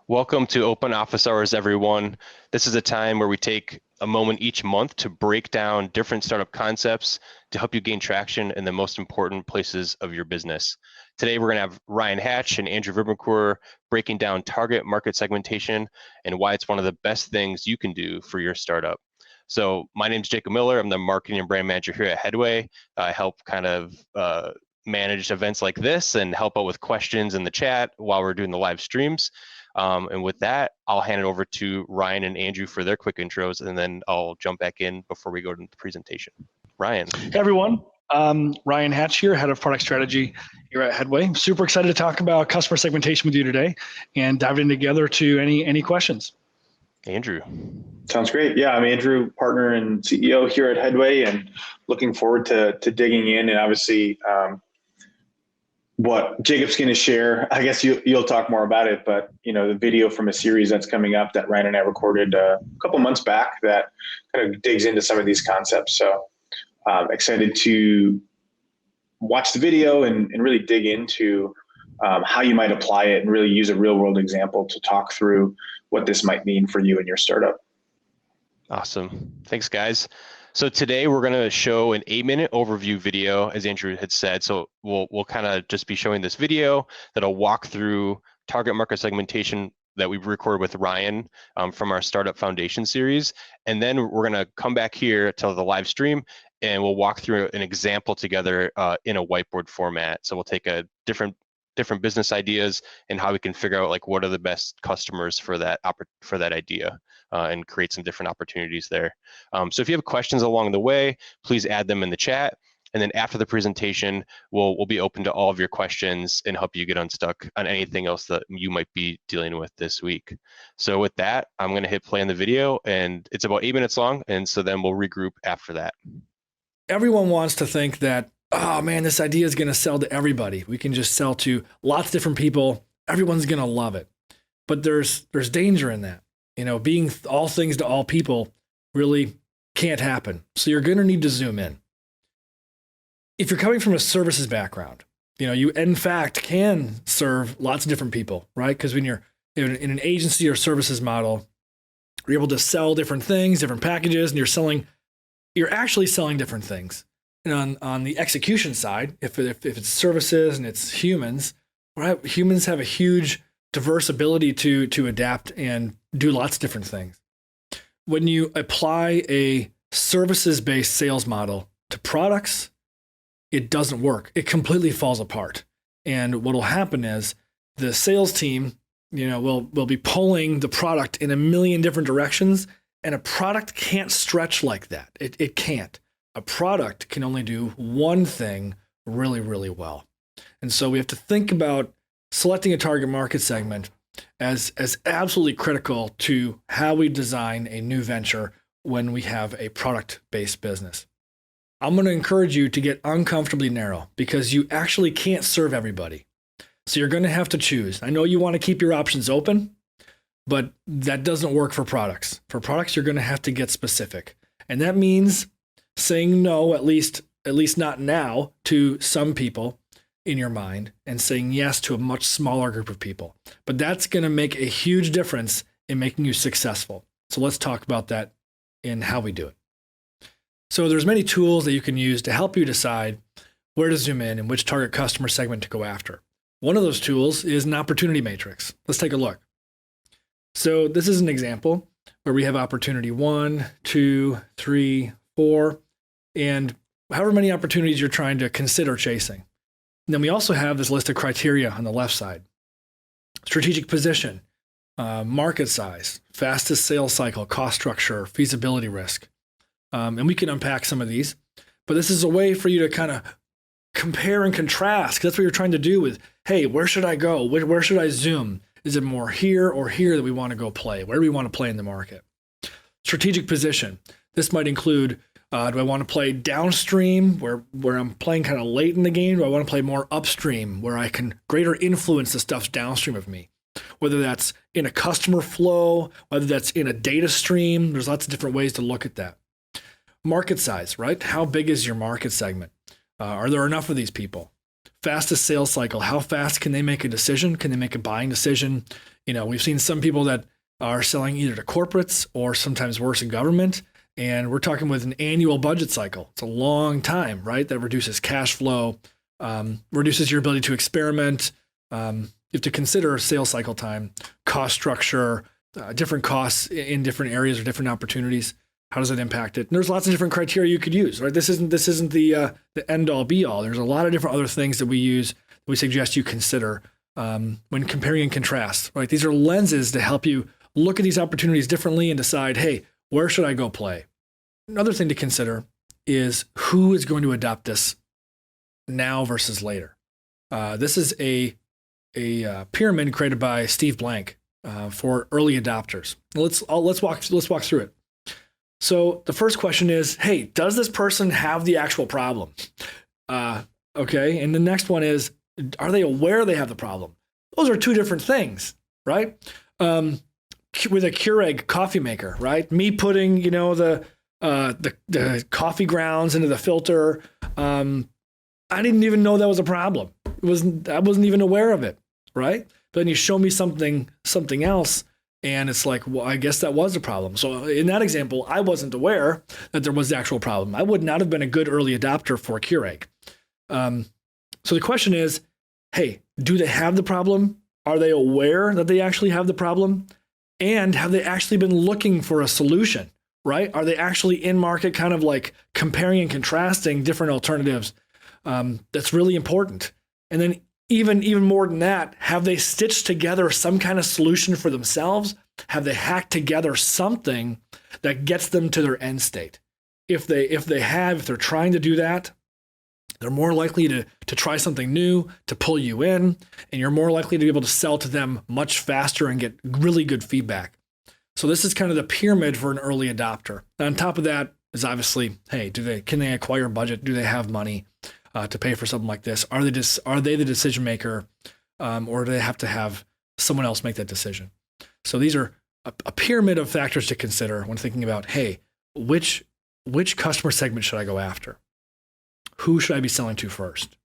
Welcome to Open Office Hours, everyone. This is a time where we take a moment each month to break down different startup concepts to help you gain traction in the most important places of your business. Today, we're going to have Ryan Hatch and Andrew Verboncouer breaking down target market segmentation and why it's one of the best things you can do for your startup. So my name is Jacob Miller. I'm the marketing and brand manager here at Headway. I help manage events like this and help out with questions in the chat while we're doing the live streams. And with that, I'll hand it over to Ryan and Andrew for their quick intros, and then I'll jump back in before we go to the presentation. Ryan. Hey, everyone. Ryan Hatch here, Head of Product Strategy here at Headway. I'm super excited to talk about customer segmentation with you today and dive in together to any questions. Andrew. Sounds great. Yeah, I'm Andrew, partner and CEO here at Headway, and looking forward to digging in. And obviously, what Jacob's going to share, I guess you'll talk more about it, but the video from a series that's coming up that Ryan and I recorded a couple months back that kind of digs into some of these concepts. So excited to watch the video and really dig into how you might apply it and really use a real world example to talk through what this might mean for you and your startup. Awesome. Thanks, guys. So today we're going to show an 8-minute overview video, as Andrew had said. So we'll kind of just be showing this video that'll walk through target market segmentation that we recorded with Ryan from our Startup Foundation series. And then we're going to come back here to the live stream and we'll walk through an example together in a whiteboard format. So we'll take a different business ideas and how we can figure out like what are the best customers for that idea and create some different opportunities there. So if you have questions along the way, please add them in the chat. And then after the presentation, we'll be open to all of your questions and help you get unstuck on anything else that you might be dealing with this week. So with that, I'm going to hit play on the video, and it's about 8 minutes long. And so then we'll regroup after that. Everyone wants to think that, oh man, this idea is going to sell to everybody. We can just sell to lots of different people. Everyone's going to love it. But there's danger in that. Being all things to all people really can't happen. So you're going to need to zoom in. If you're coming from a services background, you in fact can serve lots of different people, right? Because when you're in an agency or services model, you're able to sell different things, different packages, and you're actually selling different things. And on the execution side, if it's services and it's humans, right? Humans have a huge diverse ability to adapt and do lots of different things. When you apply a services-based sales model to products, it doesn't work. It completely falls apart. And what will happen is the sales team, will be pulling the product in a million different directions, and a product can't stretch like that. It can't. A product can only do one thing really, really well. And so we have to think about selecting a target market segment as absolutely critical to how we design a new venture when we have a product-based business. I'm going to encourage you to get uncomfortably narrow because you actually can't serve everybody. So you're going to have to choose. I know you want to keep your options open, but that doesn't work for products. For products, you're going to have to get specific. And that means saying no, at least not now, to some people in your mind, and saying yes to a much smaller group of people. But that's going to make a huge difference in making you successful. So let's talk about that in how we do it. So there's many tools that you can use to help you decide where to zoom in and which target customer segment to go after. One of those tools is an opportunity matrix. Let's take a look. So this is an example where we have opportunity 1, 2, 3, 4, and however many opportunities you're trying to consider chasing. And then we also have this list of criteria on the left side. Strategic position, market size, fastest sales cycle, cost structure, feasibility risk. And we can unpack some of these, but this is a way for you to kind of compare and contrast, because that's what you're trying to do with, hey, where should I go? Where should I zoom? Is it more here or here that we want to go play? Where do we want to play in the market? Strategic position. This might include, do I want to play downstream where I'm playing kind of late in the game? Do I want to play more upstream where I can greater influence the stuff downstream of me? Whether that's in a customer flow, whether that's in a data stream, there's lots of different ways to look at that. Market size, right? How big is your market segment? Are there enough of these people? fastest sales cycle. How fast can they make a decision? Can they make a buying decision? We've seen some people that are selling either to corporates or sometimes worse in government. And we're talking with an annual budget cycle. It's a long time, right? That reduces cash flow, reduces your ability to experiment. You have to consider sales cycle time, cost structure, different costs in different areas or different opportunities. How does it impact it? And there's lots of different criteria you could use, right? This isn't the end all be all. There's a lot of different other things that we suggest you consider when comparing and contrast, right? These are lenses to help you look at these opportunities differently and decide, hey, where should I go play? Another thing to consider is who is going to adopt this now versus later. This is a pyramid created by Steve Blank for early adopters. Let's walk through it. So the first question is, hey, does this person have the actual problem? Okay. And the next one is, are they aware they have the problem? Those are two different things, right? With a Keurig coffee maker, right? Me putting, the coffee grounds into the filter. I didn't even know that was a problem. I wasn't even aware of it, right? But then you show me something else, and it's like, well, I guess that was a problem. So in that example, I wasn't aware that there was the actual problem. I would not have been a good early adopter for Keurig. So the question is, hey, do they have the problem? Are they aware that they actually have the problem? And have they actually been looking for a solution, right? Are they actually in market kind of like comparing and contrasting different alternatives? That's really important. And then even more than that, have they stitched together some kind of solution for themselves? Have they hacked together something that gets them to their end state? If they're trying to do that, they're more likely to try something new, to pull you in, and you're more likely to be able to sell to them much faster and get really good feedback. So this is kind of the pyramid for an early adopter. And on top of that is obviously, hey, can they acquire budget? Do they have money to pay for something like this? Are they the decision maker, or do they have to have someone else make that decision? So these are a pyramid of factors to consider when thinking about, hey, which customer segment should I go after? Who should I be selling to first?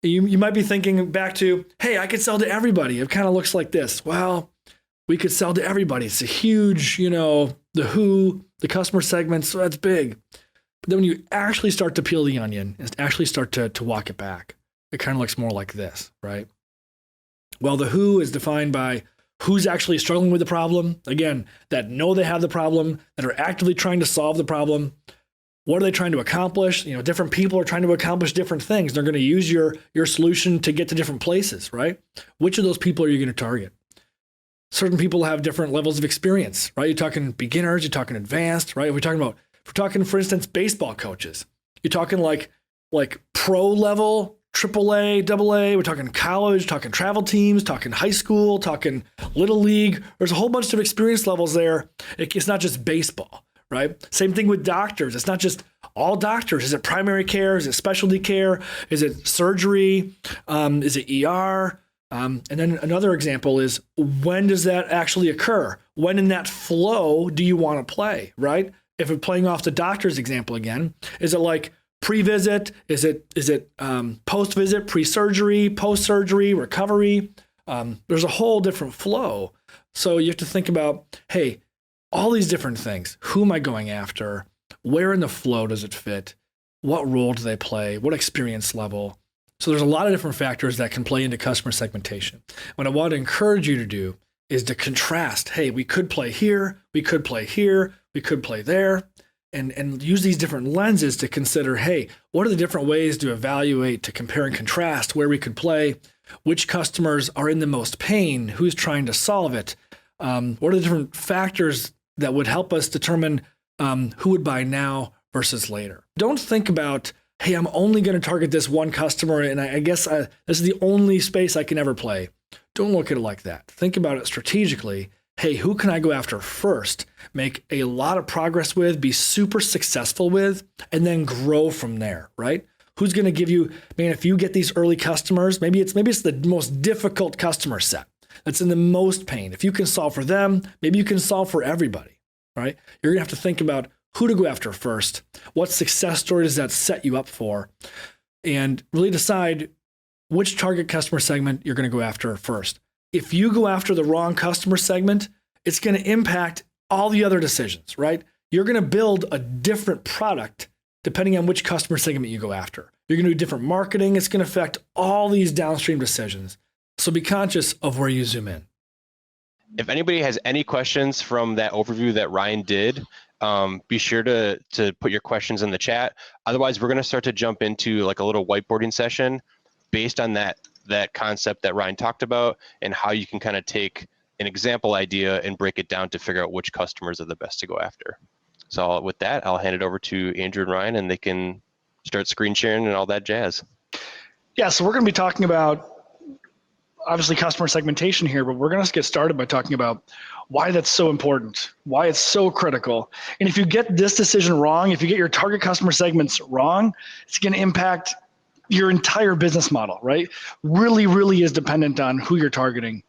You might be thinking back to, hey, I could sell to everybody. It kind of looks like this. Well, we could sell to everybody. It's a huge, the who, the customer segments, so that's big. But then when you actually start to peel the onion and actually start to walk it back, it kind of looks more like this, right? Well, the who is defined by who's actually struggling with the problem. Again, that know they have the problem, that are actively trying to solve the problem. What are they trying to accomplish? Different people are trying to accomplish different things. They're going to use your solution to get to different places, right? Which of those people are you going to target? Certain people have different levels of experience, right? You're talking beginners, you're talking advanced, right? If we're talking, for instance, baseball coaches. You're talking like pro level, AAA, AA. We're talking college, talking travel teams, talking high school, talking little league. There's a whole bunch of experience levels there. It's not just baseball. Right? Same thing with doctors. It's not just all doctors. Is it primary care? Is it specialty care? Is it surgery? Is it ER? And then another example is, when does that actually occur? When in that flow do you want to play, right? If we're playing off the doctor's example again, is it like pre-visit? Is it post-visit, pre-surgery, post-surgery, recovery? There's a whole different flow. So you have to think about, hey, all these different things. Who am I going after? Where in the flow does it fit? What role do they play? What experience level? So there's a lot of different factors that can play into customer segmentation. What I want to encourage you to do is to contrast. Hey, we could play here, we could play here, we could play there, and use these different lenses to consider, hey, what are the different ways to evaluate, to compare and contrast where we could play? Which customers are in the most pain? Who's trying to solve it? What are the different factors that would help us determine who would buy now versus later? Don't think about, hey, I'm only going to target this one customer, and I guess this is the only space I can ever play. Don't look at it like that. Think about it strategically. Hey, who can I go after first, make a lot of progress with, be super successful with, and then grow from there, right? Who's going to give you, man, if you get these early customers, maybe it's the most difficult customer set that's in the most pain. If you can solve for them, maybe you can solve for everybody, right? You're going to have to think about who to go after first. What success story does that set you up for? and really decide which target customer segment you're going to go after first. If you go after the wrong customer segment, it's going to impact all the other decisions, right? You're going to build a different product depending on which customer segment you go after. You're going to do different marketing. It's going to affect all these downstream decisions. So be conscious of where you zoom in. If anybody has any questions from that overview that Ryan did, be sure to put your questions in the chat. Otherwise, we're going to start to jump into like a little whiteboarding session based on that concept that Ryan talked about and how you can kind of take an example idea and break it down to figure out which customers are the best to go after. So with that, I'll hand it over to Andrew and Ryan, and they can start screen sharing and all that jazz. Yeah, so we're going to be talking about obviously customer segmentation here, but we're going to get started by talking about why that's so important, why it's so critical. And if you get this decision wrong, if you get your target customer segments wrong, it's going to impact your entire business model, right? Really, really is dependent on who you're targeting.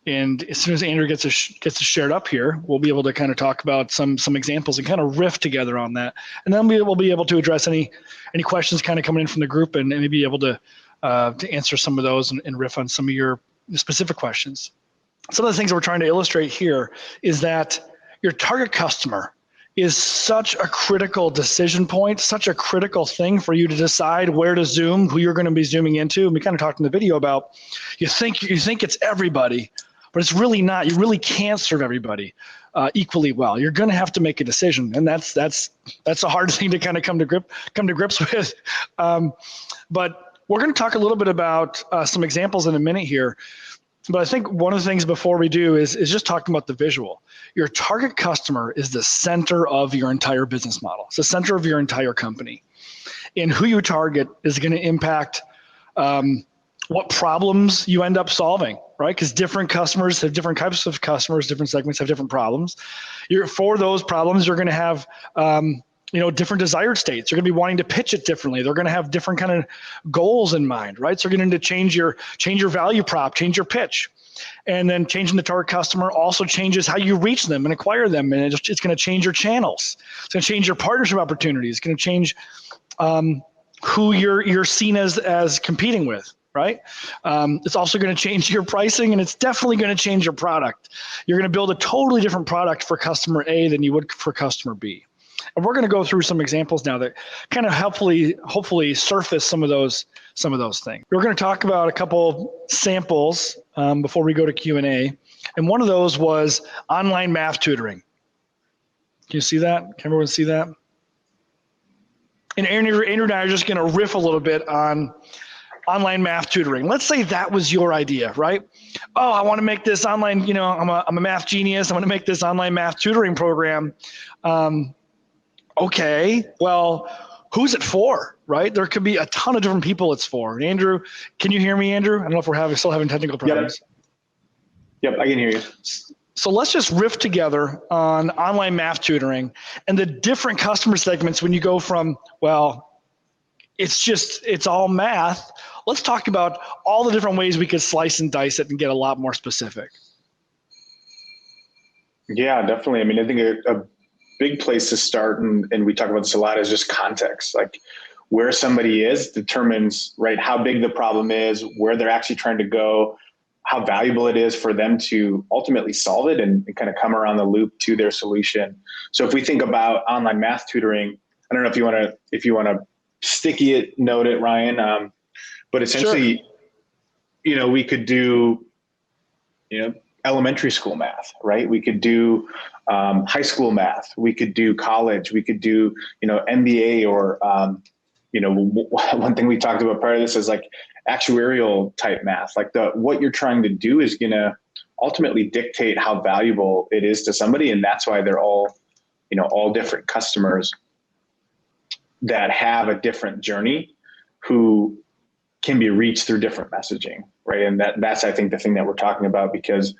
And as soon as Andrew gets us shared up here, we'll be able to kind of talk about some examples and kind of riff together on that. And then we'll be able to address any questions kind of coming in from the group and maybe be able to answer some of those and riff on some of your specific questions. Some of the things that we're trying to illustrate here is that your target customer is such a critical decision point, such a critical thing for you to decide where to zoom, who you're going to be zooming into. And we kind of talked in the video about you think it's everybody, but it's really not. You really can't serve everybody equally well. You're going to have to make a decision, and that's a hard thing to kind of come to grips with. But we're going to talk a little bit about some examples in a minute here. But I think one of the things before we do is just talking about the visual. Your target customer is the center of your entire business model. It's the center of your entire company. And who you target is going to impact what problems you end up solving, right? Because different customers have different types of customers, different segments have different problems. For those problems, you're going to have different desired states. You're going to be wanting to pitch it differently. They're going to have different kind of goals in mind, right? So you're going to change your value prop, change your pitch. And then changing the target customer also changes how you reach them and acquire them. And it's going to change your channels. It's going to change your partnership opportunities. It's going to change who you're seen as competing with, right? It's also going to change your pricing, and it's definitely going to change your product. You're going to build a totally different product for customer A than you would for customer B. And we're going to go through some examples now that kind of hopefully surface some of those things. We're going to talk about a couple samples before we go to Q&A. And one of those was online math tutoring. Can you see that? Can everyone see that? And Andrew and I are just going to riff a little bit on online math tutoring. Let's say that was your idea, right? Oh, I want to make this online, I'm a math genius. I want to make this online math tutoring program. Okay, well, who's it for, right? There could be a ton of different people it's for. Andrew, can you hear me, Andrew? I don't know if we're still having technical problems. Yep, I can hear you. So let's just riff together on online math tutoring and the different customer segments when you go from, well, it's all math. Let's talk about all the different ways we could slice and dice it and get a lot more specific. Yeah, definitely. I mean, I think a big place to start, and we talk about this a lot, is just context. Like where somebody is determines, right, how big the problem is, where they're actually trying to go, how valuable it is for them to ultimately solve it and kind of come around the loop to their solution. So if we think about online math tutoring, I don't know if you want to sticky it, note it, Ryan, but essentially, sure. We could do, elementary school math, right? We could do high school math. We could do college. We could do, MBA or, one thing we talked about prior to this is like actuarial type math. Like what you're trying to do is going to ultimately dictate how valuable it is to somebody. And that's why they're all different customers that have a different journey who can be reached through different messaging, right? And that's, I think, the thing that we're talking about, because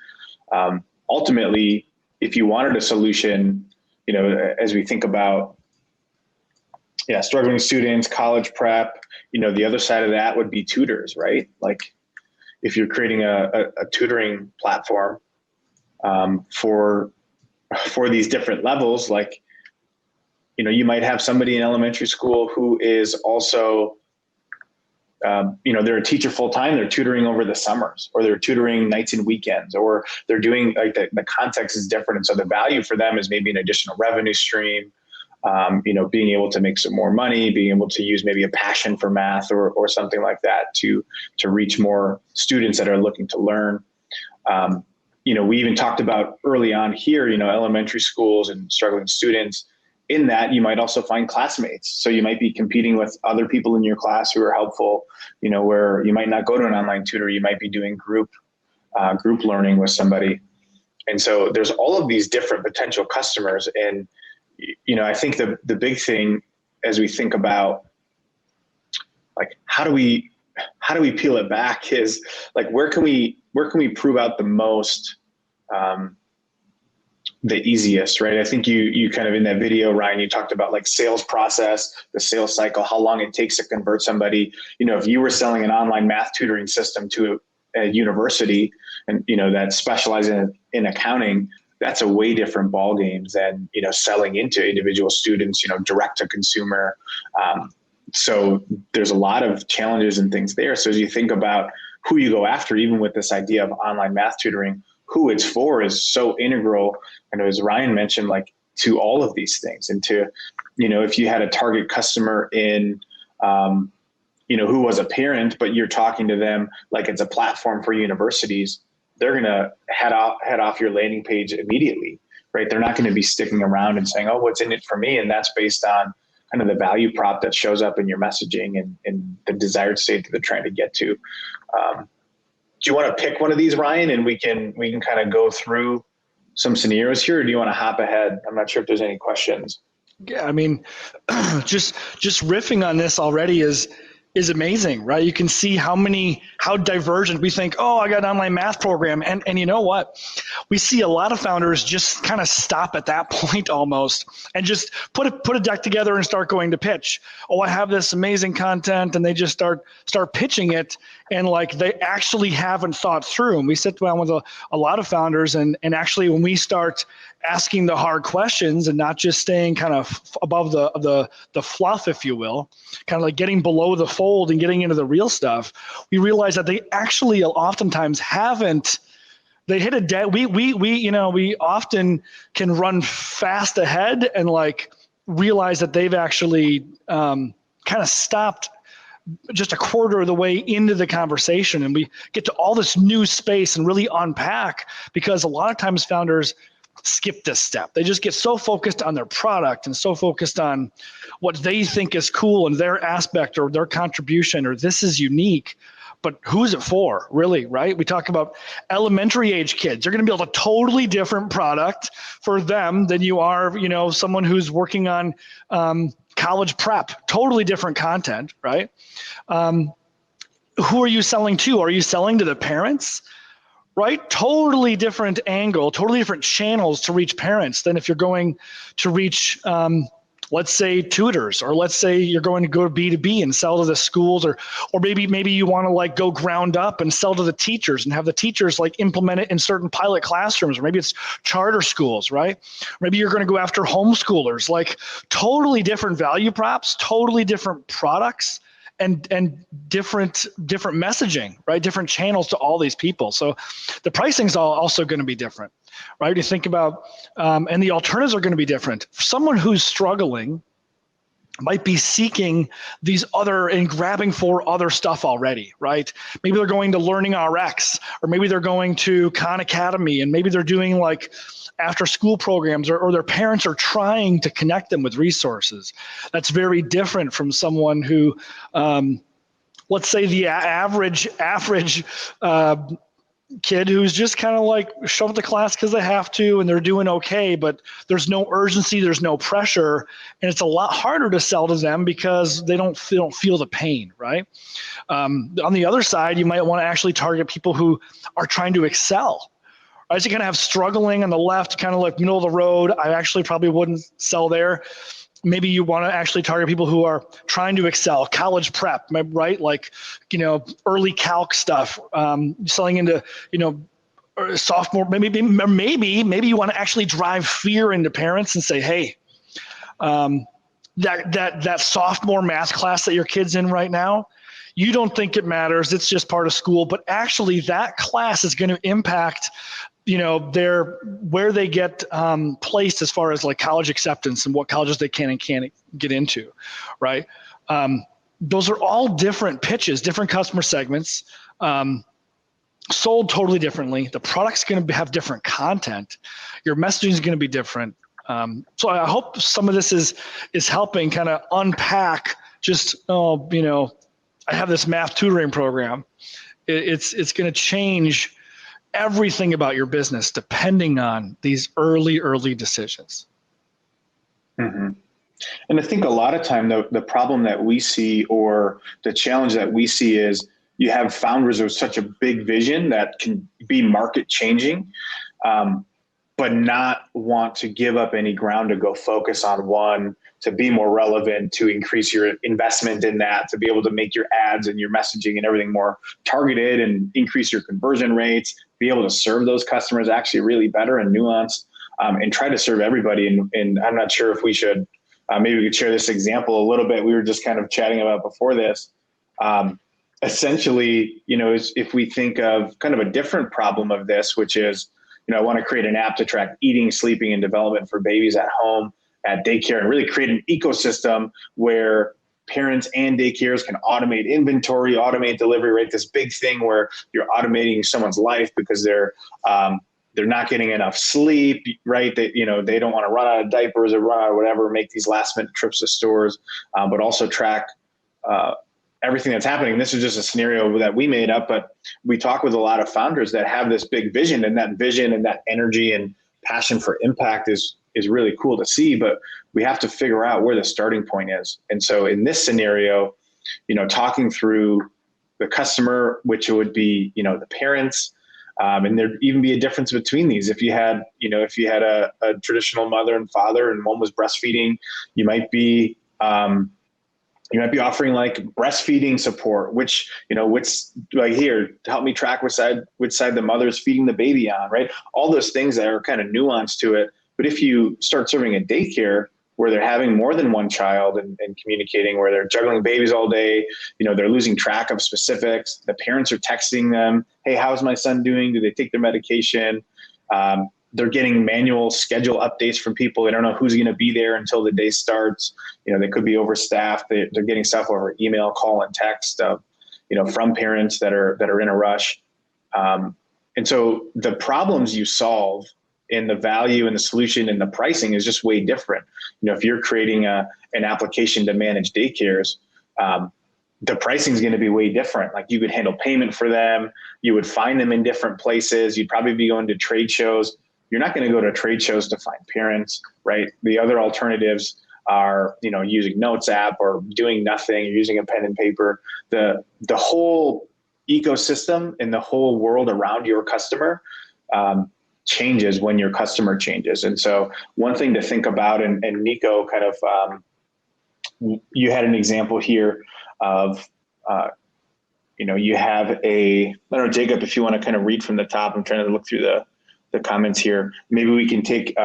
ultimately, if you wanted a solution, as we think about, struggling students, college prep, the other side of that would be tutors, right? Like if you're creating a tutoring platform for these different levels, like, you might have somebody in elementary school who is also they're a teacher full-time, they're tutoring over the summers, or they're tutoring nights and weekends, or they're doing like the context is different. And so the value for them is maybe an additional revenue stream, being able to make some more money, being able to use maybe a passion for math or something like that to reach more students that are looking to learn. We even talked about early on here, elementary schools and struggling students. In that, you might also find classmates. So you might be competing with other people in your class who are helpful, where you might not go to an online tutor, you might be doing group learning with somebody. And so there's all of these different potential customers. And, I think the big thing as we think about like, how do we peel it back is like, where can we prove out the most, the easiest, right? I think you kind of in that video, Ryan, you talked about like sales process, the sales cycle, how long it takes to convert somebody. If you were selling an online math tutoring system to a university and, that specializes in accounting, that's a way different ballgame than, selling into individual students, direct to consumer. So there's a lot of challenges and things there. So as you think about who you go after, even with this idea of online math tutoring, who it's for is so integral. And as Ryan mentioned, like to all of these things. And to, if you had a target customer in, who was a parent, but you're talking to them like it's a platform for universities, they're going to head off your landing page immediately, right? They're not going to be sticking around and saying, oh, what's in it for me? And that's based on kind of the value prop that shows up in your messaging and the desired state that they're trying to get to. Do you want to pick one of these, Ryan, and we can kind of go through some scenarios here, or do you want to hop ahead? I'm not sure if there's any questions. Yeah, I mean, just riffing on this already is amazing, right? You can see how divergent we think, oh, I got an online math program. And you know what? We see a lot of founders just kind of stop at that point almost and just put a deck together and start going to pitch. Oh, I have this amazing content, and they just start pitching it. And like they actually haven't thought through. And we sit down with a lot of founders and actually when we start asking the hard questions and not just staying kind of above the fluff, if you will, kind of like getting below the fold and getting into the real stuff, we realize that they actually oftentimes haven't. They hit a dead. We often can run fast ahead and like realize that they've actually kind of stopped just a quarter of the way into the conversation, and we get to all this new space and really unpack, because a lot of times founders skip this step. They just get so focused on their product and so focused on what they think is cool and their aspect or their contribution or this is unique, but who's it for, really, right? We talk about elementary age kids. They're going to build a totally different product for them than you are, someone who's working on college prep, totally different content, right? Who are you selling to? Are you selling to the parents? Right? Totally different angle, totally different channels to reach parents than if you're going to reach, let's say, tutors, or let's say you're going to go B2B and sell to the schools, or maybe you want to like go ground up and sell to the teachers and have the teachers like implement it in certain pilot classrooms, or maybe it's charter schools, right? Maybe you're going to go after homeschoolers, like totally different value props, totally different products. And different messaging, right? Different channels to all these people. So the pricing's also going to be different, right? You think about, and the alternatives are going to be different. Someone who's struggling might be seeking these other and grabbing for other stuff already, right? Maybe they're going to Learning RX, or maybe they're going to Khan Academy, and maybe they're doing like after school programs, or their parents are trying to connect them with resources. That's very different from someone who, let's say the average kid who's just kind of like shoved to class because they have to, and they're doing okay, but there's no urgency, there's no pressure, and it's a lot harder to sell to them because they don't feel the pain, right? On the other side, you might want to actually target people who are trying to excel. I just kind of have struggling on the left, kind of like middle of the road. I actually probably wouldn't sell there. Maybe you want to actually target people who are trying to excel, college prep, right? Like, early calc stuff, selling into, sophomore, maybe you want to actually drive fear into parents and say, hey, that sophomore math class that your kid's in right now, You don't think it matters. It's just part of school, but actually that class is going to impact, where they get placed as far as like college acceptance and what colleges they can and can't get into, right? Those are all different pitches, different customer segments, sold totally differently. The product's going to have different content. Your messaging is going to be different. So I hope some of this is helping kind of unpack just, I have this math tutoring program. It's going to change everything about your business depending on these early decisions. Mm-hmm. And I think a lot of time the problem that we see, or the challenge that we see, is you have founders with such a big vision that can be market changing, but not want to give up any ground to go focus on one, to be more relevant, to increase your investment in that, to be able to make your ads and your messaging and everything more targeted and increase your conversion rates, be able to serve those customers actually really better and nuanced, and try to serve everybody. And I'm not sure if we should, maybe we could share this example a little bit. We were just kind of chatting about before this. Essentially, if we think of kind of a different problem of this, which is, I want to create an app to track eating, sleeping, and development for babies at home, at daycare, and really create an ecosystem where parents and daycares can automate inventory, automate delivery, right? This big thing where you're automating someone's life because they're not getting enough sleep, right? They don't want to run out of diapers or run out of whatever, make these last minute trips to stores, but also track everything that's happening. This is just a scenario that we made up, but we talk with a lot of founders that have this big vision, and that vision and that energy and passion for impact is really cool to see, but we have to figure out where the starting point is. And so in this scenario, talking through the customer, which would be, the parents, and there'd even be a difference between these. If you had a traditional mother and father and one was breastfeeding, you might be offering like breastfeeding support, which like, here, help me track which side the mother's feeding the baby on, right? All those things that are kind of nuanced to it. But if you start serving a daycare where they're having more than one child and communicating, where they're juggling babies all day, they're losing track of specifics. The parents are texting them, hey, how's my son doing? Do they take their medication? They're getting manual schedule updates from people. They don't know who's going to be there until the day starts. They could be overstaffed. They're getting stuff over email, call, and text, from parents that are in a rush. And so the problems you solve and the value and the solution and the pricing is just way different. If you're creating an application to manage daycares, the pricing is going to be way different. Like, you could handle payment for them. You would find them in different places. You'd probably be going to trade shows. You're not going to go to trade shows to find parents, right? The other alternatives are, using Notes app or doing nothing, or using a pen and paper. The whole ecosystem and the whole world around your customer changes when your customer changes. And so one thing to think about, and Nico kind of, you had an example here of, you have I don't know, Jacob, if you want to kind of read from the top. I'm trying to look through the comments here. Maybe we can take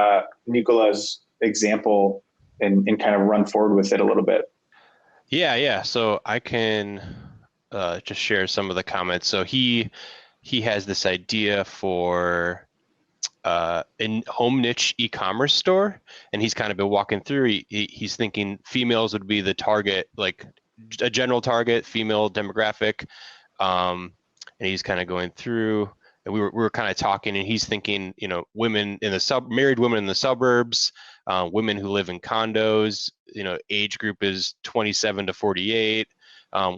Nicola's example and kind of run forward with it a little bit. Yeah. So I can just share some of the comments. So he has this idea for a home niche e-commerce store, and he's kind of been walking through. He's thinking females would be the target, like a general target female demographic, and he's kind of going through. And we were kind of talking, and he's thinking, women in the married women in the suburbs, women who live in condos, age group is 27 to 48,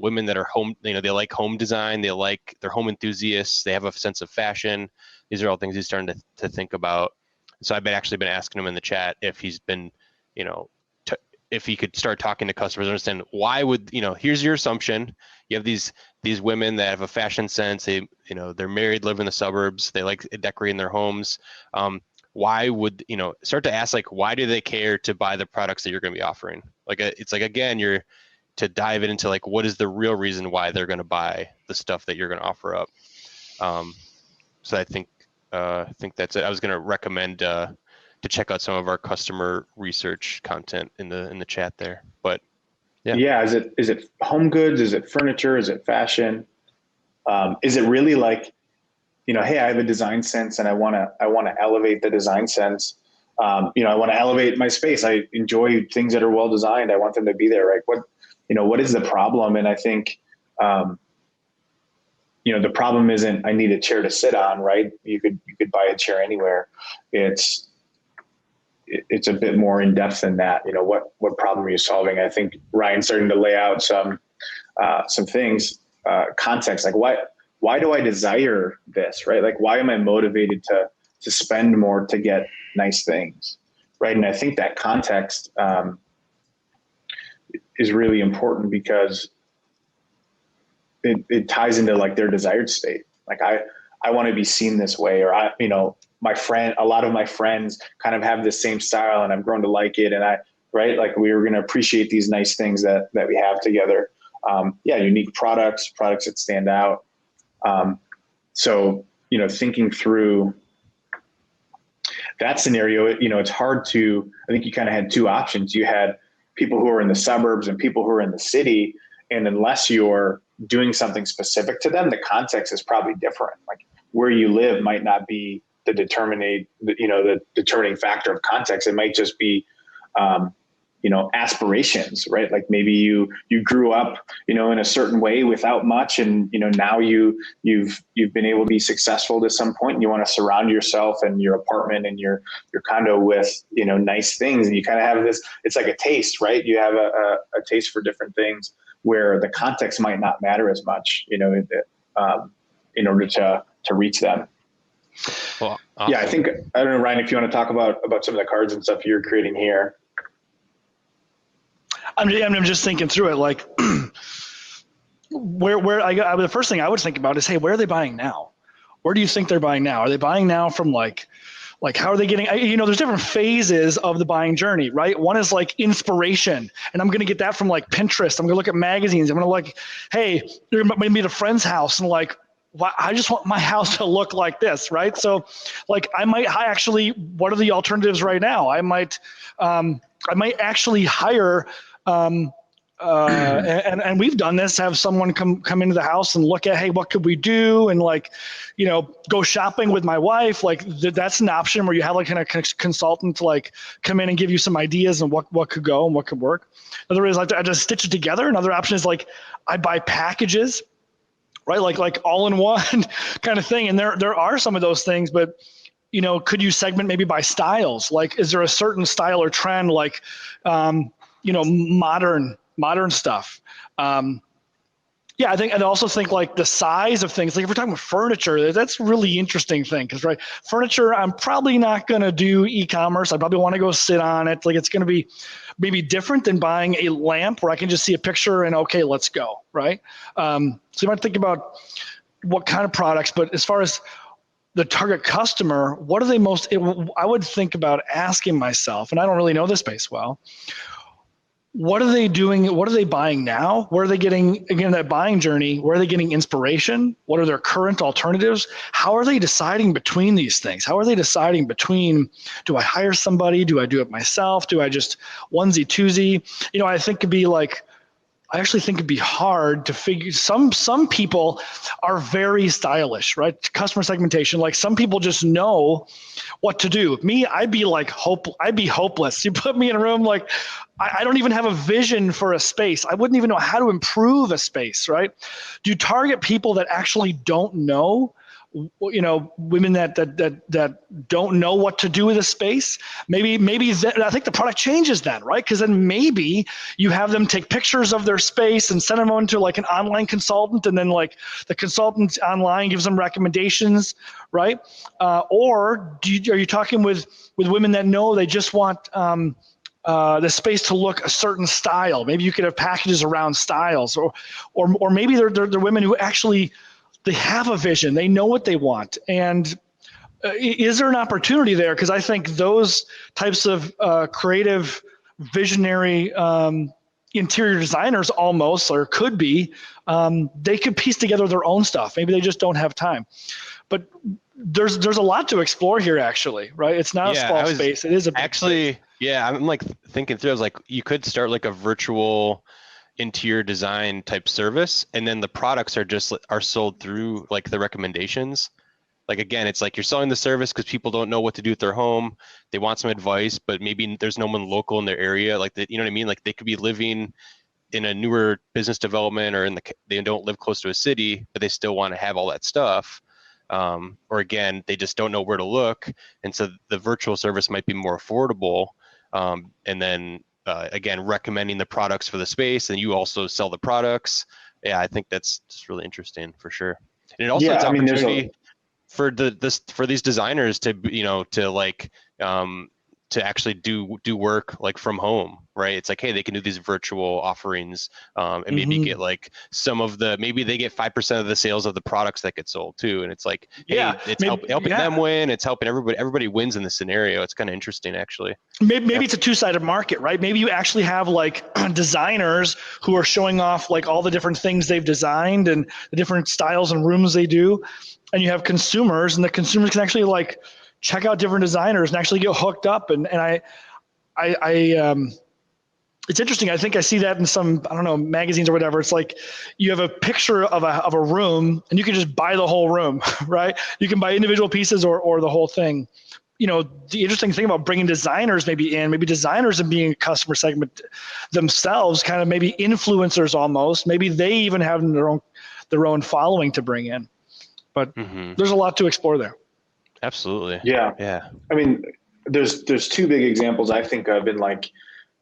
women that are home, they like home design, they're home enthusiasts, they have a sense of fashion. These are all things he's starting to think about. So I've actually been asking him in the chat if he's been, if he could start talking to customers, understand why would, here's your assumption. You have these women that have a fashion sense. They're married, live in the suburbs. They like decorating their homes. Why would, start to ask, like, why do they care to buy the products that you're going to be offering? Like, it's like, again, you're to dive it into, like, what is the real reason why they're going to buy the stuff that you're going to offer up? So I think that's it. I was going to recommend to check out some of our customer research content in the chat there, but Yeah. Is it home goods? Is it furniture? Is it fashion? Is it really like, hey, I have a design sense and I want to elevate the design sense. I want to elevate my space. I enjoy things that are well designed. I want them to be there. Right. What is the problem? And I think, the problem isn't, I need a chair to sit on, right? You could buy a chair anywhere. It's a bit more in depth than that. What problem are you solving? I think Ryan's starting to lay out some things, context, like why do I desire this, right? Like, why am I motivated to spend more to get nice things, right? And I think that context is really important because it ties into like their desired state. Like I want to be seen this way, or a lot of my friends kind of have this same style and I've grown to like it. And like we were going to appreciate these nice things that we have together. Unique products that stand out. So, thinking through that scenario, it's hard I think you kind of had two options. You had people who are in the suburbs and people who are in the city. And unless you're doing something specific to them, the context is probably different. Like where you live might not be the determining factor of context. It might just be, aspirations, right? Like maybe you grew up, in a certain way without much. And, now you've been able to be successful to some point and you want to surround yourself and your apartment and your condo with, nice things. And you kind of have this, it's like a taste, right? You have a taste for different things where the context might not matter as much, in order to reach them. Well, awesome. Yeah, I don't know, Ryan, if you want to talk about some of the cards and stuff you're creating here. I'm just thinking through it, like the first thing I would think about is, hey, where are they buying now? Where do you think they're buying now? Are they buying now from like how are they getting, there's different phases of the buying journey, right? One is like inspiration. And I'm going to get that from like Pinterest. I'm going to look at magazines. I'm going to like, hey, you're going to be at a friend's house and like, wow, I just want my house to look like this, right? So like what are the alternatives right now? I might actually hire, and we've done this, have someone come into the house and look at, hey, what could we do? And like, go shopping with my wife. Like that's an option where you have like a consultant to like come in and give you some ideas and what could go and what could work. Another is like I just stitch it together. Another option is like I buy packages, right? Like all in one kind of thing. And there are some of those things, but could you segment maybe by styles? Like, is there a certain style or trend, like, modern stuff? I think, and I also think like the size of things, like if we're talking about furniture, that's a really interesting thing. Cause right, furniture, I'm probably not going to do e-commerce. I probably want to go sit on it. Like it's going to be maybe different than buying a lamp where I can just see a picture and okay, let's go. Right. So you might think about what kind of products, but as far as the target customer, what are they I would think about asking myself, and I don't really know this space well, what are they doing? What are they buying now? Where are they getting, again, that buying journey? Where are they getting inspiration? What are their current alternatives? How are they deciding between these things? How are they deciding between, do I hire somebody? Do I do it myself? Do I just onesie twosie? I actually think it'd be hard to figure. Some people are very stylish, right? Customer segmentation. Like some people just know what to do. Me, I'd be hopeless. You put me in a room, like I don't even have a vision for a space. I wouldn't even know how to improve a space, right? Do you target people that actually don't know? Women that don't know what to do with a space. Maybe I think the product changes then, right? Because then maybe you have them take pictures of their space and send them on to like an online consultant, and then like the consultant online gives them recommendations, right? Or are you talking with women that know they just want the space to look a certain style? Maybe you could have packages around styles, or maybe they're women who actually, they have a vision, they know what they want. And is there an opportunity there? Because I think those types of creative, visionary interior designers almost, or could be, they could piece together their own stuff. Maybe they just don't have time. But there's a lot to explore here, actually, right? It's not a small space. It is a big space. Yeah, I'm like thinking through, I was like, you could start like a virtual interior design type service, and then the products are sold through like the recommendations. Like again, it's like you're selling the service because people don't know what to do with their home. They want some advice, but maybe there's no one local in their area. Like you know what I mean? Like they could be living in a newer business development, or they don't live close to a city, but they still want to have all that stuff. Or again, they just don't know where to look, and so the virtual service might be more affordable. And then again, recommending the products for the space, and you also sell the products. Yeah, I think that's just really interesting for sure. And it also has opportunity for these designers to to actually do work like from home, right? It's like, hey, they can do these virtual offerings, and maybe get like maybe they get 5% of the sales of the products that get sold too. And it's like, hey, it's helping them win. It's helping everybody wins in this scenario. It's kind of interesting, actually. Maybe it's a two-sided market, right? Maybe you actually have like designers who are showing off like all the different things they've designed and the different styles and rooms they do. And you have consumers, and the consumers can actually like check out different designers and actually get hooked up. And it's interesting. I think I see that in some, I don't know, magazines or whatever. It's like you have a picture of a room, and you can just buy the whole room, right? You can buy individual pieces or the whole thing. You know, the interesting thing about bringing designers maybe designers and being a customer segment themselves, kind of maybe influencers almost. Maybe they even have their own following to bring in. But there's a lot to explore there. Absolutely. Yeah. I mean, there's two big examples I think of in like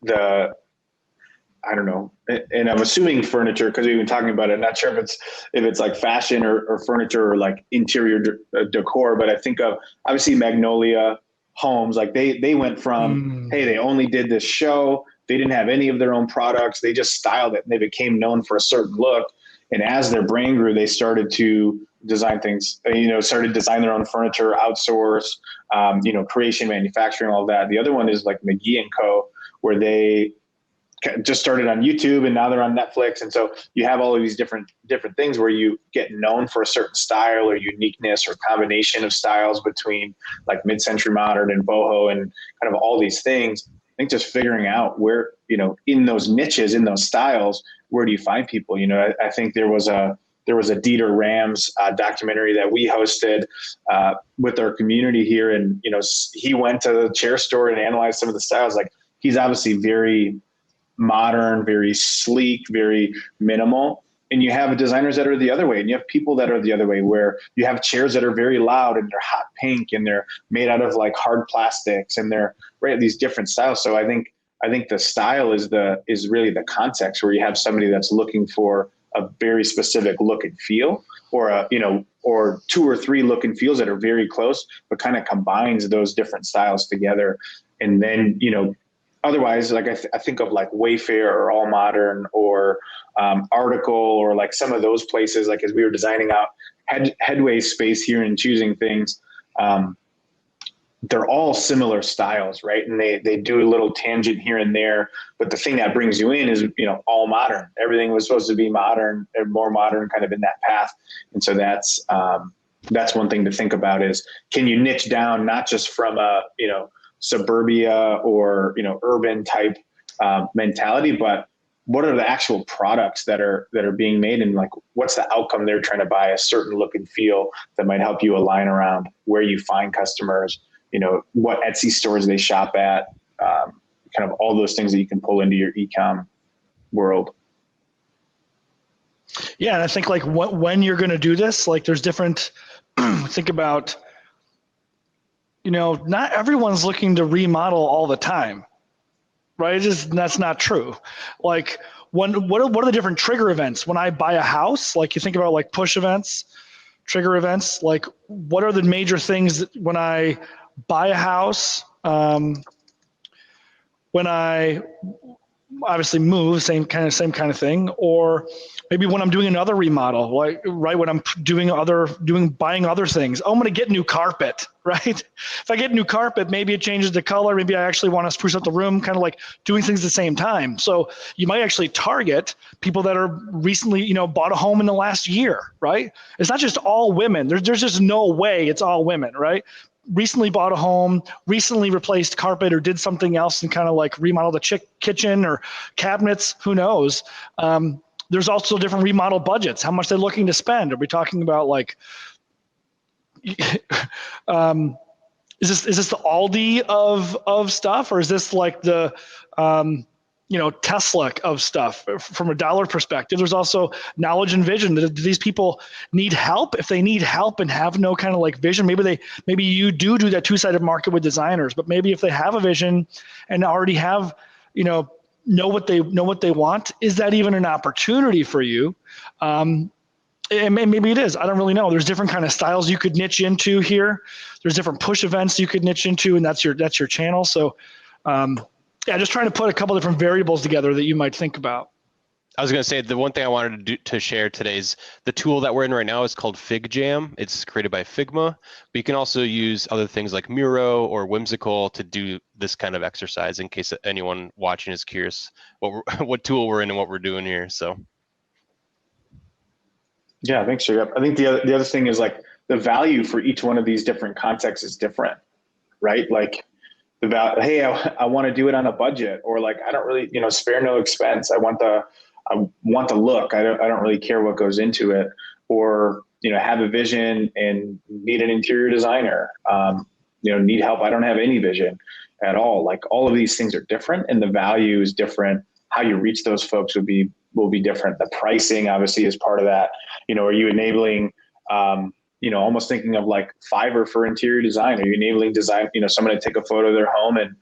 I don't know, and I'm assuming furniture because we've been talking about it. Not sure if it's like fashion or furniture or like interior decor, but I think of obviously Magnolia Homes. Like they went from, hey, they only did this show. They didn't have any of their own products. They just styled it, and they became known for a certain look. And as their brand grew, they started to design things, started design their own furniture, outsource, creation, manufacturing, all that. The other one is like McGee & Co., where they just started on YouTube and now they're on Netflix. And so you have all of these different things where you get known for a certain style or uniqueness or combination of styles between like mid-century modern and boho and kind of all these things. I think just figuring out where, in those niches, in those styles, where do you find people? I think there was a Dieter Rams documentary that we hosted with our community here. And, he went to the chair store and analyzed some of the styles. Like he's obviously very modern, very sleek, very minimal. And you have designers that are the other way, and you have people that are the other way, where you have chairs that are very loud and they're hot pink and they're made out of like hard plastics and they're these different styles. So I think the style is really the context, where you have somebody that's looking for a very specific look and feel, or or two or three look and feels that are very close, but kind of combines those different styles together. And then, otherwise, like I think of like Wayfair or All Modern or Article, or like some of those places, like as we were designing out Headway space here and choosing things, they're all similar styles, right? And they do a little tangent here and there, but the thing that brings you in is, all modern. Everything was supposed to be modern and more modern, kind of in that path. And so that's one thing to think about is, can you niche down, not just from a, suburbia or, urban type mentality, but what are the actual products that are being made, and like, what's the outcome they're trying to buy, a certain look and feel that might help you align around where you find customers, what Etsy stores they shop at, kind of all those things that you can pull into your e-com world. Yeah. And I think like when you're going to do this, like there's different, think about, not everyone's looking to remodel all the time, right? That's not true. Like what are the different trigger events? When I buy a house, like you think about like push events, trigger events, like what are the major things that when I buy a house, when I obviously move, same kind of thing, or maybe when I'm doing another remodel, like right when I'm buying other things. Oh, I'm going to get new carpet, right? If I get new carpet, maybe it changes the color. Maybe I actually want to spruce up the room, kind of like doing things at the same time. So you might actually target people that are recently, bought a home in the last year, right? It's not just all women. There's just no way it's all women, right? recently bought a home, recently replaced carpet or did something else and kind of like remodeled the kitchen or cabinets, who knows? There's also different remodel budgets. How much they're looking to spend. Are we talking about like, is this the Aldi of stuff, or is this like the Tesla of stuff from a dollar perspective? There's also knowledge and vision. Do these people need help? If they need help and have no kind of like vision, maybe you do that two-sided market with designers, but maybe if they have a vision and already have, know what they want, is that even an opportunity for you? And maybe it is. I don't really know. There's different kind of styles you could niche into here. There's different push events you could niche into, and that's your channel. So, just trying to put a couple different variables together that you might think about. I was going to say the one thing I wanted to share today is the tool that we're in right now is called FigJam. It's created by Figma, but you can also use other things like Miro or Whimsical to do this kind of exercise in case anyone watching is curious what tool we're in and what we're doing here. So. Yeah, thanks, Jacob. I think the other thing is like the value for each one of these different contexts is different, right? Like the value, hey, I want to do it on a budget, or like I don't really, spare no expense. I want the look. I don't really care what goes into it, or have a vision and need an interior designer. Need help. I don't have any vision at all. Like all of these things are different, and the value is different. How you reach those folks will be different. The pricing obviously is part of that. Are you enabling, almost thinking of like Fiverr for interior design? Are you enabling design, someone to take a photo of their home and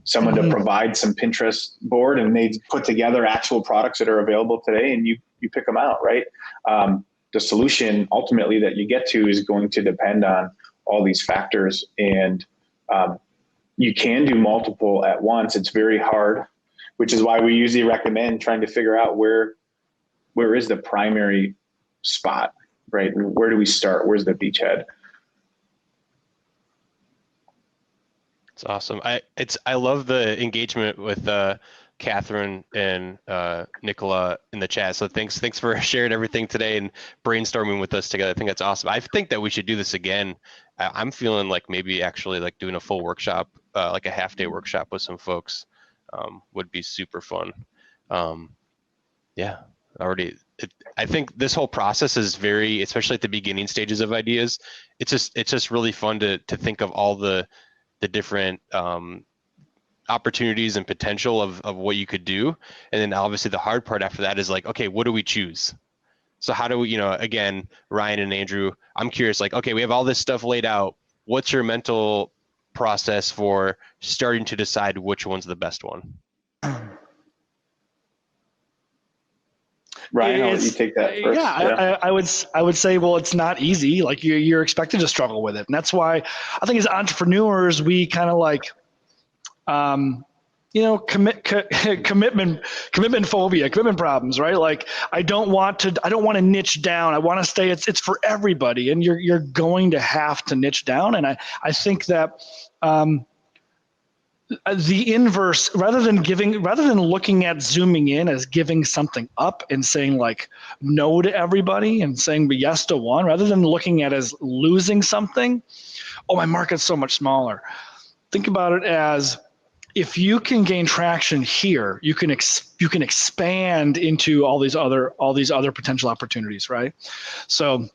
someone to provide some Pinterest board, and they put together actual products that are available today, and you pick them out, right? The solution ultimately that you get to is going to depend on all these factors, and you can do multiple at once. It's very hard, which is why we usually recommend trying to figure out where is the primary spot, right? Where do we start? Where's the beachhead? It's awesome. I love the engagement with Catherine and Nicola in the chat. So thanks for sharing everything today and brainstorming with us together. I think that's awesome. I think that we should do this again. I'm feeling like maybe actually like doing a full workshop, like a half-day workshop with some folks. Would be super fun. I think this whole process is very, especially at the beginning stages of ideas, it's just really fun to think of all the different opportunities and potential of what you could do. And then obviously the hard part after that is like, okay, what do we choose? So how do we, again, Ryan and Andrew, I'm curious, like, okay, we have all this stuff laid out. What's your mental process for starting to decide which one's the best one? Ryan, I'll let you take that first. Yeah. I would say, well, it's not easy. Like you're expected to struggle with it. And that's why I think as entrepreneurs, we kind of like, commitment phobia, commitment problems, right? Like I don't want to niche down. I want to stay, it's for everybody. And you're going to have to niche down. And I think that, the inverse, rather than looking at zooming in as giving something up and saying like no to everybody and saying yes to one, rather than looking at as losing something, my market's so much smaller. Think about it as if you can gain traction here, you can expand into all these other potential opportunities, right? So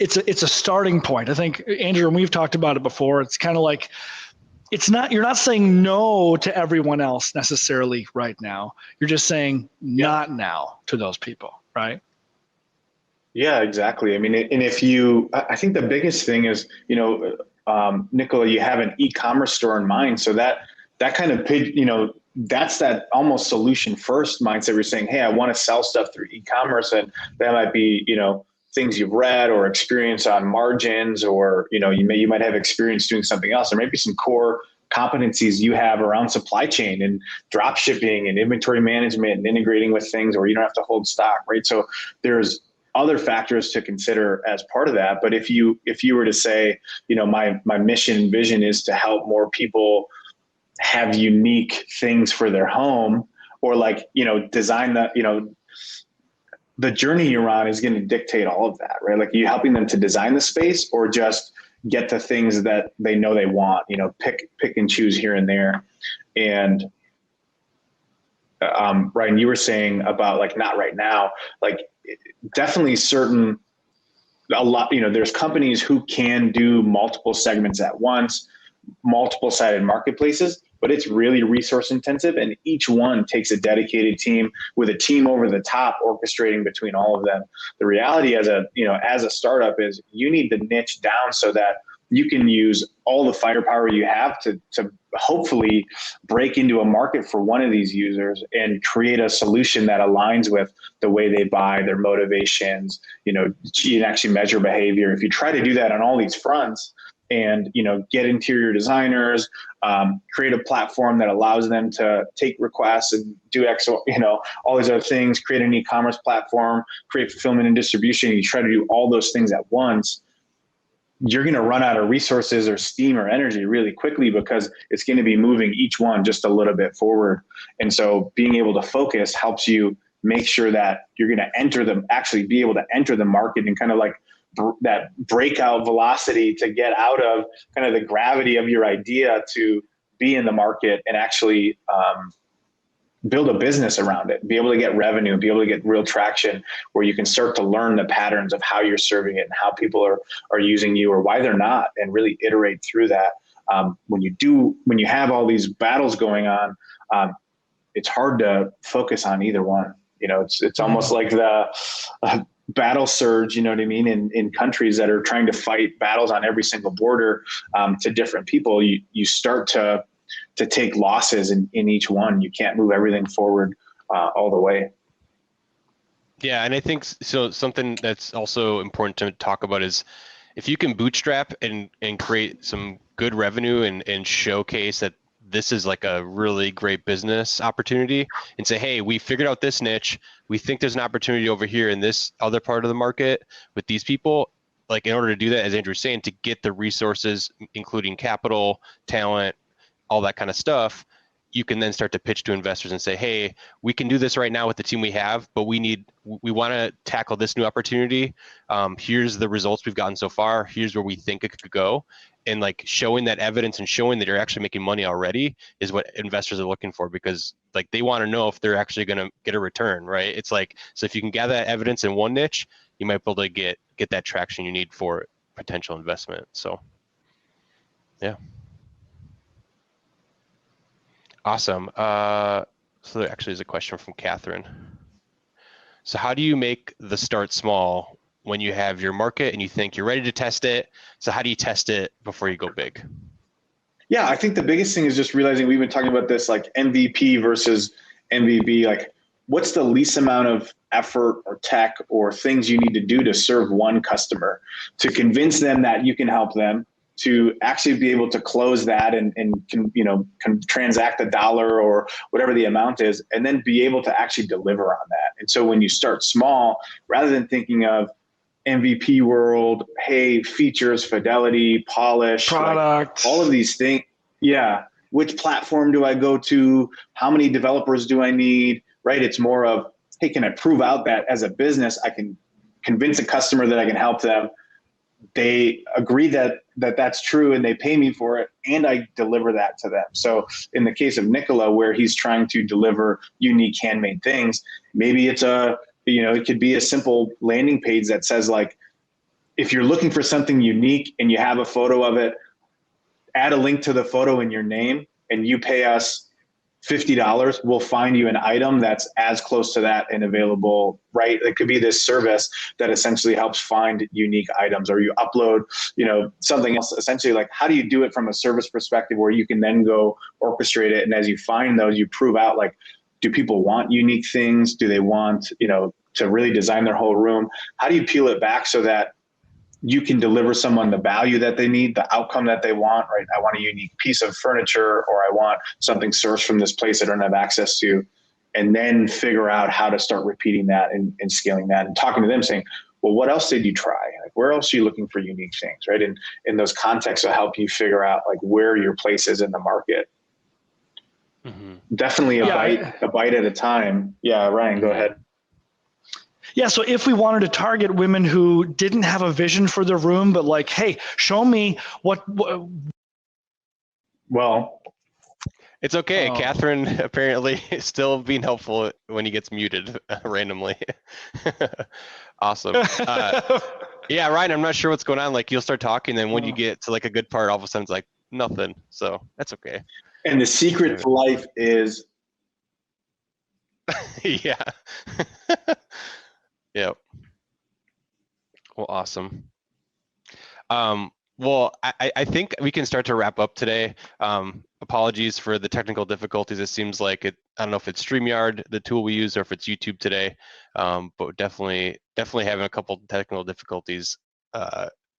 it's a starting point. I think, Andrew, and we've talked about it before, it's kind of like, you're not saying no to everyone else necessarily right now. You're just saying not now to those people, right? Yeah, exactly. I mean, and I think the biggest thing is, Nicola, you have an e-commerce store in mind. So that kind of, that's that almost solution first mindset. We're saying, hey, I want to sell stuff through e-commerce, and that might be, things you've read or experienced on margins, or you might have experience doing something else. There may be some core competencies you have around supply chain and drop shipping and inventory management and integrating with things, or you don't have to hold stock, right? So there's other factors to consider as part of that. But if you were to say, my mission and vision is to help more people have unique things for their home, or like, design that, the journey you're on is going to dictate all of that, right? Like, are you helping them to design the space, or just, get the things that they know they want, pick and choose here and there. And Ryan, you were saying about like, not right now, like definitely a lot, there's companies who can do multiple segments at once, multiple sided marketplaces, but it's really resource intensive, and each one takes a dedicated team with a team over the top orchestrating between all of them. The reality as a startup is you need to niche down so that you can use all the firepower you have to hopefully break into a market for one of these users and create a solution that aligns with the way they buy, their motivations. You can actually measure behavior. If you try to do that on all these fronts, and get interior designers, create a platform that allows them to take requests and do all these other things, create an e-commerce platform, create fulfillment and distribution. You try to do all those things at once, you're going to run out of resources or steam or energy really quickly, because it's going to be moving each one just a little bit forward. And so being able to focus helps you make sure that you're going to actually be able to enter the market and kind of like that breakout velocity to get out of kind of the gravity of your idea to be in the market and actually build a business around it, be able to get revenue, be able to get real traction where you can start to learn the patterns of how you're serving it and how people are using you or why they're not, and really iterate through that. When you have all these battles going on, it's hard to focus on either one. It's almost like the battle surge, you know what I mean? In countries that are trying to fight battles on every single border to different people, you start to take losses in each one. You can't move everything forward all the way. Yeah, and I think so. Something that's also important to talk about is if you can bootstrap and create some good revenue and showcase that this is like a really great business opportunity, and say, hey, we figured out this niche. We think there's an opportunity over here in this other part of the market with these people. Like, in order to do that, as Andrew's saying, to get the resources, including capital, talent, all that kind of stuff, you can then start to pitch to investors and say, hey, we can do this right now with the team we have, but we want to tackle this new opportunity. Here's the results we've gotten so far. Here's where we think it could go. And like showing that evidence and showing that you're actually making money already is what investors are looking for, because like they want to know if they're actually going to get a return, right? It's like, so if you can gather that evidence in one niche, you might be able to get that traction you need for potential investment. So yeah. Awesome. So there actually is a question from Catherine. So how do you make the start small when you have your market and you think you're ready to test it? So how do you test it before you go big? Yeah, I think the biggest thing is just realizing, we've been talking about this, like MVP versus MVP, like what's the least amount of effort or tech or things you need to do to serve one customer, to convince them that you can help them, to actually be able to close that and can transact a dollar or whatever the amount is, and then be able to actually deliver on that. And so when you start small, rather than thinking of MVP world, hey, features, fidelity, polish, product, like all of these things. Yeah. Which platform do I go to? How many developers do I need? Right. It's more of, hey, can I prove out that as a business, I can convince a customer that I can help them. They agree that that's true and they pay me for it, and I deliver that to them. So in the case of Nicola, where he's trying to deliver unique handmade things, maybe it's it could be a simple landing page that says, like, if you're looking for something unique and you have a photo of it, add a link to the photo in your name and you pay us $50, we'll find you an item that's as close to that and available, right? It could be this service that essentially helps find unique items, or you upload, something else. Essentially, like, how do you do it from a service perspective where you can then go orchestrate it? And as you find those, you prove out, like, do people want unique things? Do they want, to really design their whole room? How do you peel it back so that you can deliver someone the value that they need, the outcome that they want, right? I want a unique piece of furniture, or I want something sourced from this place I don't have access to, and then figure out how to start repeating that and scaling that, and talking to them saying, well, what else did you try? Like, where else are you looking for unique things, right? And in those contexts will help you figure out, like, where your place is in the market. Mm-hmm. Definitely a bite at a time. Yeah, Ryan, go ahead. Yeah, so if we wanted to target women who didn't have a vision for their room, but like, hey, show me what Well, It's okay. Oh. Catherine apparently is still being helpful when he gets muted randomly. Awesome. Yeah, Ryan, I'm not sure what's going on. Like you'll start talking, then when you get to like a good part, all of a sudden it's like nothing. So that's okay. and the secret to life is Yeah. Yep. Well, awesome. Well, I think we can start to wrap up today. Apologies for the technical difficulties. It seems like it, I don't know if it's StreamYard, the tool we use, or if it's YouTube today, but definitely having a couple technical difficulties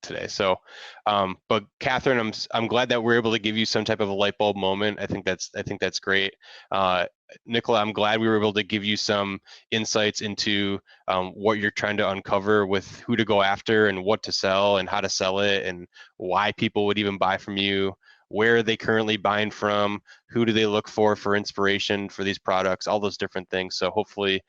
today. So, but Catherine, I'm glad that we're able to give you some type of a light bulb moment. I think that's great. Nicola, I'm glad we were able to give you some insights into what you're trying to uncover with who to go after and what to sell and how to sell it and why people would even buy from you. Where are they currently buying from? Who do they look for inspiration for these products? All those different things. So hopefully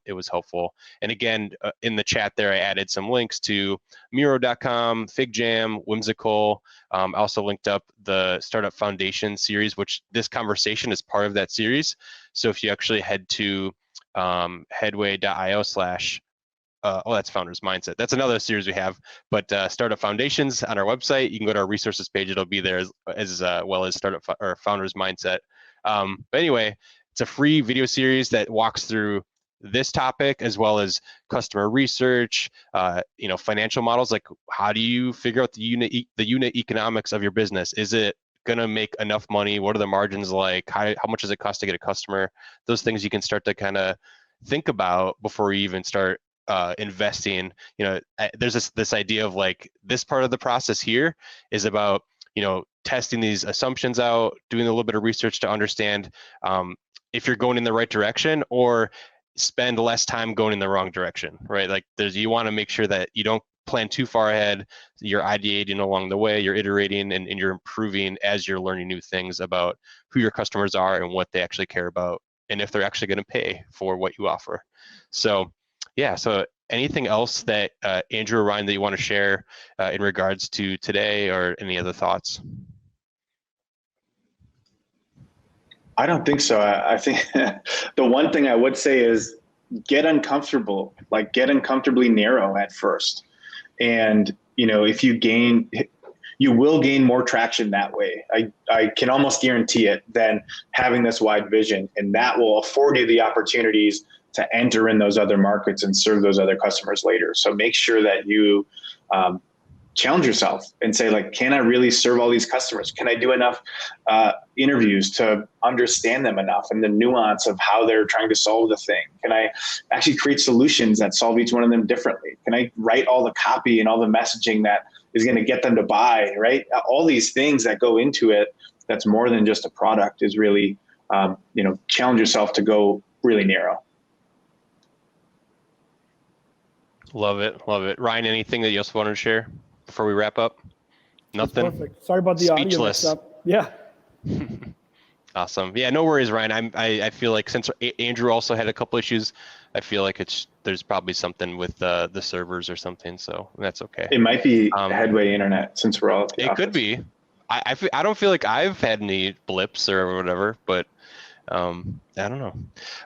it was helpful. And again, in the chat there, I added some links to Miro.com, FigJam, Whimsical. I also linked up the Startup Foundation series, which this conversation is part of that series. So if you actually head to headway.io/ oh, that's Founders Mindset. That's another series we have. But Startup Foundations on our website, you can go to our resources page. It'll be there as well as or Founders Mindset. But anyway, it's a free video series that walks through this topic as well as customer research, financial models. Like, how do you figure out the unit economics of your business? Is it gonna make enough money? What are the margins like? How much does it cost to get a customer? Those things you can start to kind of think about before you even start investing. There's this idea of like this part of the process here is about testing these assumptions out, doing a little bit of research to understand if you're going in the right direction or spend less time going in the wrong direction, right? Like you want to make sure that you don't plan too far ahead. You're ideating along the way, you're iterating, and you're improving as you're learning new things about who your customers are and what they actually care about and if they're actually going to pay for what you offer. So yeah, so anything else that Andrew or Ryan that you want to share in regards to today or any other thoughts? I don't think so. I think the one thing I would say is get uncomfortable, like get uncomfortably narrow at first. And, if you will gain more traction that way. I can almost guarantee it than having this wide vision. And that will afford you the opportunities to enter in those other markets and serve those other customers later. So make sure that you challenge yourself and say, like, can I really serve all these customers? Can I do enough interviews to understand them enough and the nuance of how they're trying to solve the thing? Can I actually create solutions that solve each one of them differently? Can I write all the copy and all the messaging that is going to get them to buy, right? All these things that go into it, that's more than just a product, is really, challenge yourself to go really narrow. Love it. Ryan, anything that you also wanted to share before we wrap up? Nothing? That's perfect. Sorry about the audio mix up. Yeah. Awesome. Yeah, no worries, Ryan. I feel like since Andrew also had a couple issues, I feel like there's probably something with the servers or something, so that's okay. It might be Headway internet since we're all at the office. Could be. I don't feel like I've had any blips or whatever, but I don't know.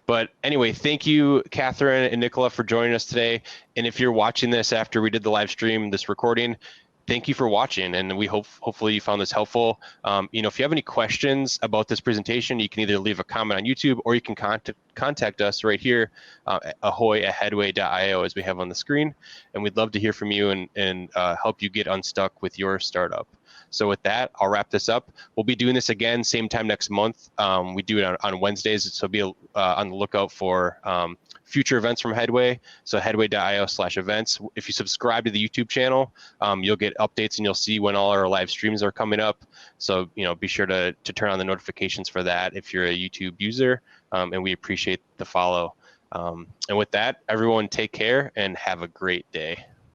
But anyway, thank you, Catherine and Nicola, for joining us today. And if you're watching this after we did the live stream, this recording, thank you for watching. And we hopefully you found this helpful. If you have any questions about this presentation, you can either leave a comment on YouTube or you can contact us right here, ahoy@headway.io, as we have on the screen. And we'd love to hear from you and help you get unstuck with your startup. So with that, I'll wrap this up. We'll be doing this again, same time next month. We do it on Wednesdays, so be on the lookout for future events from Headway. So headway.io/events. If you subscribe to the YouTube channel, you'll get updates and you'll see when all our live streams are coming up. So be sure to turn on the notifications for that if you're a YouTube user, and we appreciate the follow. And with that, everyone take care and have a great day.